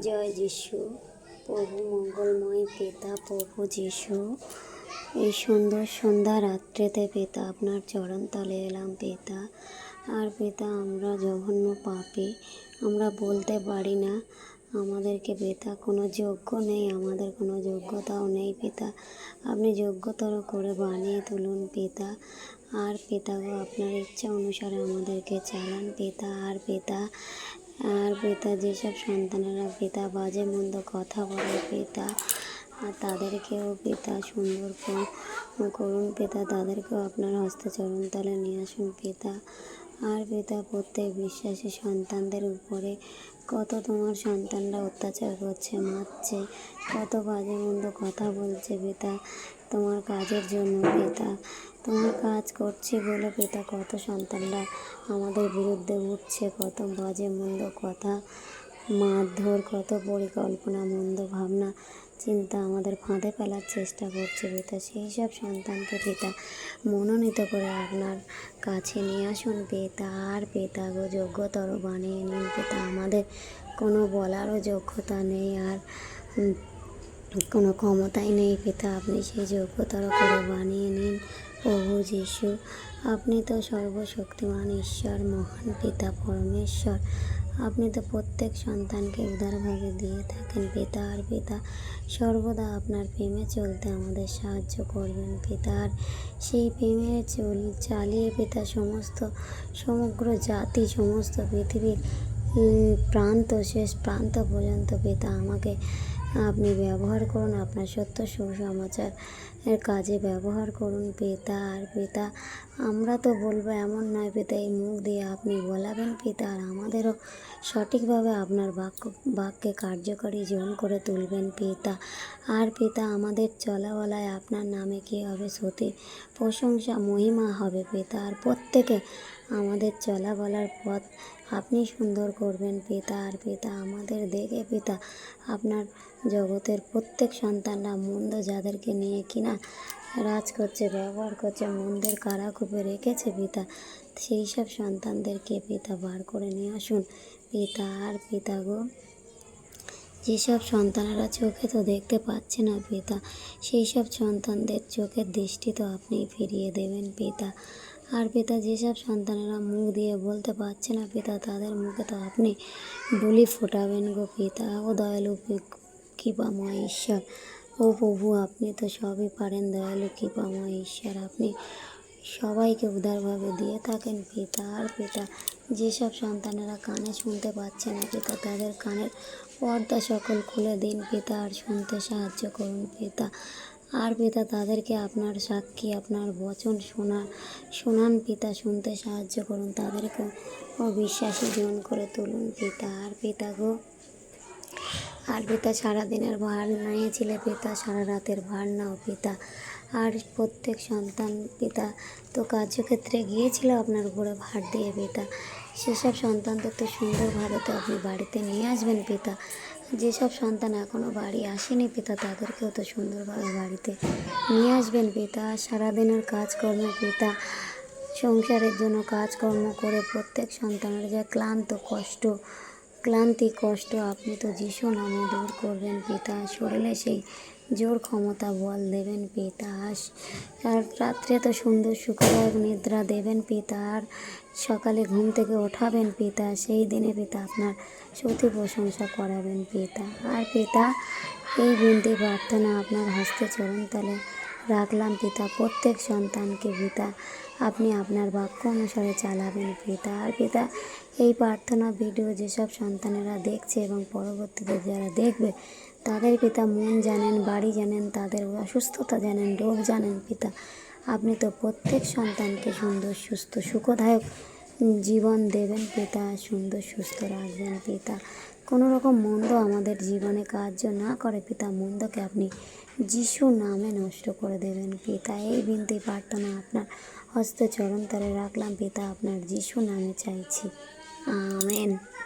জয় যিশু। প্রভু মঙ্গলময় পিতা, প্রভু যিশু, এই সুন্দর সন্ধ্যা রাত্রেতে পিতা আপনার চরণ তলে এলাম পিতা। আর পিতা আমরা জঘন্য পাপী, আমরা বলতে পারি না, আমাদেরকে পিতা কোনো যোগ্য নেই, আমাদের কোনো যোগ্যতাও নেই পিতা। আপনি যোগ্যতর করে বানিয়ে তুলুন পিতা। আর পিতা গো, আপনার ইচ্ছা অনুসারে আমাদেরকে চালান পিতা। আর পিতা যেসব সন্তানেরা পিতা বাজে মন্দ কথা বলে পিতা, আর তাদেরকেও পিতা সুন্দর করুন পিতা, তাদেরকেও আপনার হস্তচরণ তলে নিয়ে আসুন পিতা। আর পিতা প্রত্যেক বিশ্বাসী সন্তানদের উপরে কত তোমার সন্তানরা অত্যাচার করছে, মারছে, কত বাজে মন্দ কথা বলছে পিতা তোমার কাজের জন্য পিতা। তোমার কাজ করছি বলে পিতা কত সন্তানরা আমাদের বিরুদ্ধে উঠছে, কত বাজে মন্দ কথা, মারধর, কত পরিকল্পনা, মন্দ ভাবনা চিন্তা আমাদের ফাঁদে ফেলার চেষ্টা করছে পিতা। সেই সব সন্তানকে পিতা মনোনীত করে আপনার কাছে নিয়ে আসুন পিতা। আর পিতা গো, যোগ্যতর বানিয়ে নিন পিতা। আমাদের কোনো বলারও যোগ্যতা নেই, আর কোনো ক্ষমতাই নেই পিতা। আপনি সেই যোগ্যতর করে বানিয়ে নিন প্রভু যিশু। আপনি তো সর্বশক্তিমান ঈশ্বর, মহান পিতা পরমেশ্বর। আপনি তো প্রত্যেক সন্তানকে উদারভাবে দিয়ে থাকেন পিতা। আর পিতা সর্বদা আপনার প্রেমে চলতে আমাদের সাহায্য করবেন পিতা। আর সেই প্রেমে চালিয়ে পিতা সমগ্র জাতি, সমস্ত পৃথিবীর প্রান্ত, শেষ প্রান্ত পর্যন্ত পিতা আমাকে আপনি ব্যবহার করুন, আপনার সত্য সুসমাচার এর কাজে ব্যবহার করুন পিতা। আর পিতা আমরা তো বলবো এমন নয় পিতা, এই মুখ দিয়ে আপনি বলাবেন পিতা, আর আমাদেরও সঠিকভাবে আপনার বাক্যে কার্যকরী জীবন করে তুলবেন পিতা। আর পিতা আমাদের চলাবলায় আপনার নামে কী হবে, স্তুতি প্রশংসা মহিমা হবে পিতা। আর প্রত্যেকে আমাদের চলাবলার পথ আপনি সুন্দর করবেন পিতা। আর পিতা আমাদের দেখে পিতা আপনার জগতের প্রত্যেক সন্তানরা মন্দ যাদেরকে নিয়ে কিনা রাজ করছে, ব্যবহার করছে, মন্দের কারাকূপে রেখেছে পিতা, সেই সব সন্তানদেরকে পিতা বার করে নিয়ে আসুন পিতা। আর পিতা গো, যেসব সন্তানেরা চোখে তো দেখতে পাচ্ছে না পিতা, সেই সব সন্তানদের চোখের দৃষ্টি তো আপনি ফিরিয়ে দেবেন পিতা। আর পিতা যেসব সন্তানেরা মুখ দিয়ে বলতে পারছে না পিতা, তাদের মুখে তো আপনি বুলি ফোটাবেন গো পিতা। ও দয়ালু কৃপাময় ঈশ্বর, ও প্রভু আপনি তো সবই পারেন, দয়ালু কৃপাময় ঈশ্বর, আপনি সবাইকে উদারভাবে দিয়ে থাকেন পিতা। আর পিতা যেসব সন্তানেরা কানে শুনতে পাচ্ছে না পিতা, তাদের কানের পর্দা সকল খুলে দিন পিতা, আর শুনতে সাহায্য করুন পিতা। আর পিতা তাদেরকে আপনার সাক্ষী, আপনার বচন শোনান পিতা, শুনতে সাহায্য করুন, তাদেরকে অবিশ্বাসী জীবন করে তুলুন পিতা। আর পিতা সারাদিনের ভার নিয়েছিলে পিতা, সারা রাতের ভার নাও পিতা। আর প্রত্যেক সন্তান পিতা তো কার্যক্ষেত্রে গিয়েছিল আপনার উপরে ভার দিয়ে পিতা, সেসব সন্তানদের তো সুন্দরভাবে তো আপনি বাড়িতে নিয়ে আসবেন পিতা। যেসব সন্তান এখনও বাড়ি আসেনি পিতা, তাদেরকেও তো সুন্দরভাবে বাড়িতে নিয়ে আসবেন পিতা। সারাদিনের কাজকর্ম পিতা, সংসারের জন্য কাজকর্ম করে প্রত্যেক সন্তানের যে ক্লান্তি কষ্ট আপনি তো যিশু নামে দূর করবেন পিতা। শরীরে সেই জোর ক্ষমতা বল দেবেন পিতা। আর রাত্রে তো সুন্দর সুখদায়ক নিদ্রা দেবেন পিতা। আর সকালে ঘুম থেকে ওঠাবেন পিতা, সেই দিনে পিতা আপনার স্তুতি প্রশংসা করাবেন পিতা। আর পিতা এই বিনতি প্রার্থনা আপনার হস্তে চরণতলে রাখলাম পিতা। প্রত্যেক সন্তানকে পিতা আপনি আপনার বাক্য অনুসারে চালাবেন পিতা। আর পিতা এই প্রার্থনা ভিডিও যেসব সন্তানেরা দেখছে এবং পরবর্তীতে যারা দেখবে, তাদের পিতা মন জানেন, বাড়ি জানেন, তাদের অসুস্থতা জানেন, রোগ জানেন পিতা। আপনি তো প্রত্যেক সন্তানকে সুন্দর সুস্থ সুখদায়ক জীবন দেবেন পিতা, সুন্দর সুস্থ রাখবেন পিতা। কোনো রকম মন্দ আমাদের জীবনে কার্য না করে পিতা, মন্দকে আপনি যিশু নামে নষ্ট করে দেবেন পিতা। এই বিনতি প্রার্থনা আপনার হস্তে চরণতলে রাখলাম পিতা, আপনার যিশু নামে চাইছি, আমেন।